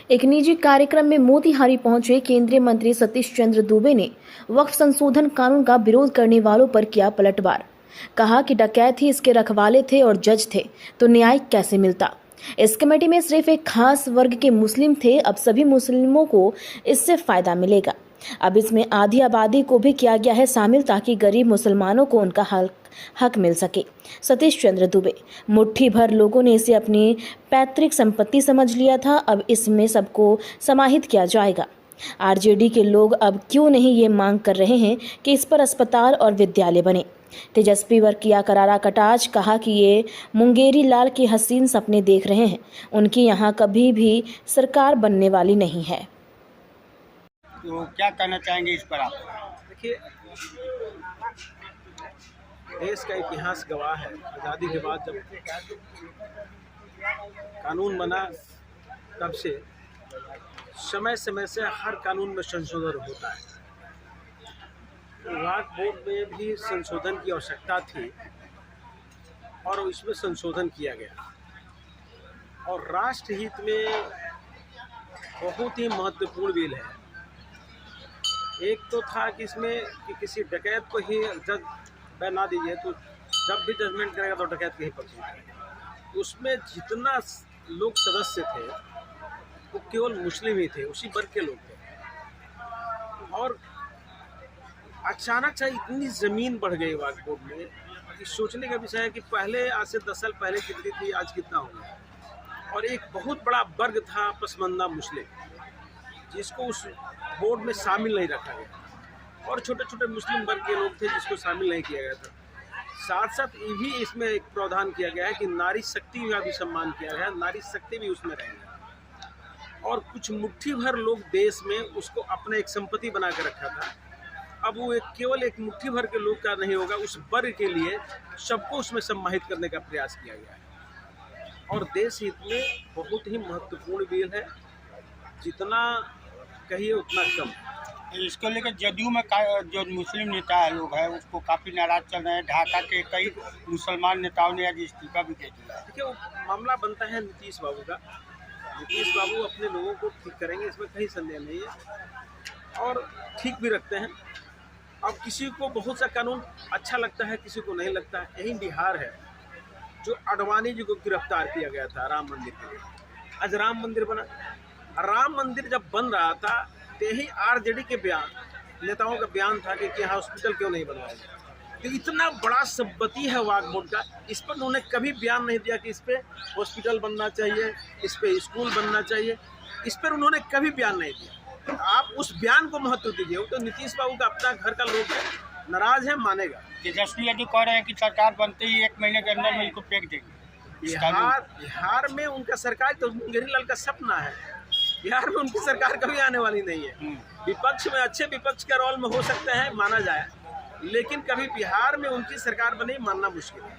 एक निजी कार्यक्रम में मोतिहारी पहुंचे केंद्रीय मंत्री सतीश चंद्र दूबे ने वक्फ संशोधन कानून का विरोध करने वालों पर किया पलटवार। कहा कि डकैत ही इसके रखवाले थे और जज थे तो न्याय कैसे मिलता। इस कमेटी में सिर्फ एक खास वर्ग के मुस्लिम थे, अब सभी मुस्लिमों को इससे फायदा मिलेगा। अब इसमें आधी आबादी को भी किया गया है शामिल ताकि गरीब मुसलमानों को उनका हक मिल सके। सतीश चंद्र दूबे, मुट्ठी भर लोगों ने इसे अपनी पैतृक संपत्ति समझ लिया था, अब इसमें सबको समाहित किया जाएगा। आरजेडी के लोग अब क्यों नहीं ये मांग कर रहे हैं कि इस पर अस्पताल और विद्यालय बने। तेजस्वी वर्ग किया करारा कटाक्ष, कहा कि ये मुंगेरी लाल के हसीन सपने देख रहे हैं, उनकी यहाँ कभी भी सरकार बनने वाली नहीं है। तो क्या कहना चाहेंगे इस पर आप? देखिए, देश का इतिहास गवाह है। आज़ादी के बाद जब कानून बना तब से समय समय से हर कानून में संशोधन होता है। वक्फ बोर्ड में भी संशोधन की आवश्यकता थी और इसमें संशोधन किया गया और राष्ट्रहित में बहुत ही महत्वपूर्ण बिल है। एक तो था कि इसमें कि किसी डकैत को ही जज बना दीजिए, तो जब भी जजमेंट करेगा तो डकैत के ही पक्ष में करेगा। उसमें जितना लोग सदस्य थे वो केवल मुस्लिम ही थे, उसी वर्ग के लोग थे। और अचानक से इतनी ज़मीन बढ़ गई वक्फ बोर्ड में कि सोचने का विषय है कि पहले आज से 10 साल पहले कितनी थी, आज कितना हो गया। और एक बहुत बड़ा वर्ग था पसमानदा मुस्लिम, जिसको उस बोर्ड में शामिल नहीं रखा गया, और छोटे छोटे मुस्लिम वर्ग के लोग थे जिसको शामिल नहीं किया गया था। साथ साथ ये भी इसमें एक प्रावधान किया गया है कि नारी शक्ति का भी सम्मान किया गया है, नारी शक्ति भी उसमें रहेंगे। और कुछ मुट्ठी भर लोग देश में उसको अपना एक संपत्ति बना के रखा था, अब वो केवल एक मुट्ठी भर के लोग का नहीं होगा, उस वर्ग के लिए सबको उसमें सम्मानित करने का प्रयास किया गया है। और देश हित में बहुत ही महत्वपूर्ण बिल है, जितना कहिए उतना कम। इसको लेकर जदयू में जो मुस्लिम नेता लोग हैं उसको काफ़ी नाराज चल रहे हैं। ढाका के कई मुसलमान नेताओं ने आज इस्तीफा भी दे दिया। देखिए, वो मामला बनता है नीतीश बाबू का। नीतीश बाबू अपने लोगों को ठीक करेंगे, इसमें कहीं संदेह नहीं है, और ठीक भी रखते हैं। अब किसी को बहुत सा कानून अच्छा लगता है, किसी को नहीं लगता है। यही बिहार है जो आडवाणी जी को गिरफ्तार किया गया था राम मंदिर के लिए। आज राम मंदिर बना। राम मंदिर जब बन रहा था तो यही आरजेडी के बयान, नेताओं का बयान था कि यहाँ हॉस्पिटल क्यों नहीं बनवाया जाए। तो इतना बड़ा संपत्ति है वक्फ बोर्ड का, इस पर उन्होंने कभी बयान नहीं दिया कि इस पर हॉस्पिटल बनना चाहिए, इस पर स्कूल बनना चाहिए। इस पर उन्होंने कभी बयान नहीं दिया। आप उस बयान को महत्व दीजिए। वो तो नीतीश बाबू का अपना घर का लोग है, नाराज है, मानेगा। तेजस्वी यादव कह रहे हैं कि सरकार बनते ही 1 महीने के अंदर में इसको फेंक देगी। बिहार में उनका सरकार तो मुंगेरी लाल का सपना है। बिहार में उनकी सरकार कभी आने वाली नहीं है। विपक्ष में अच्छे विपक्ष के रोल में हो सकते हैं, माना जाए, लेकिन कभी बिहार में उनकी सरकार बने मानना मुश्किल है।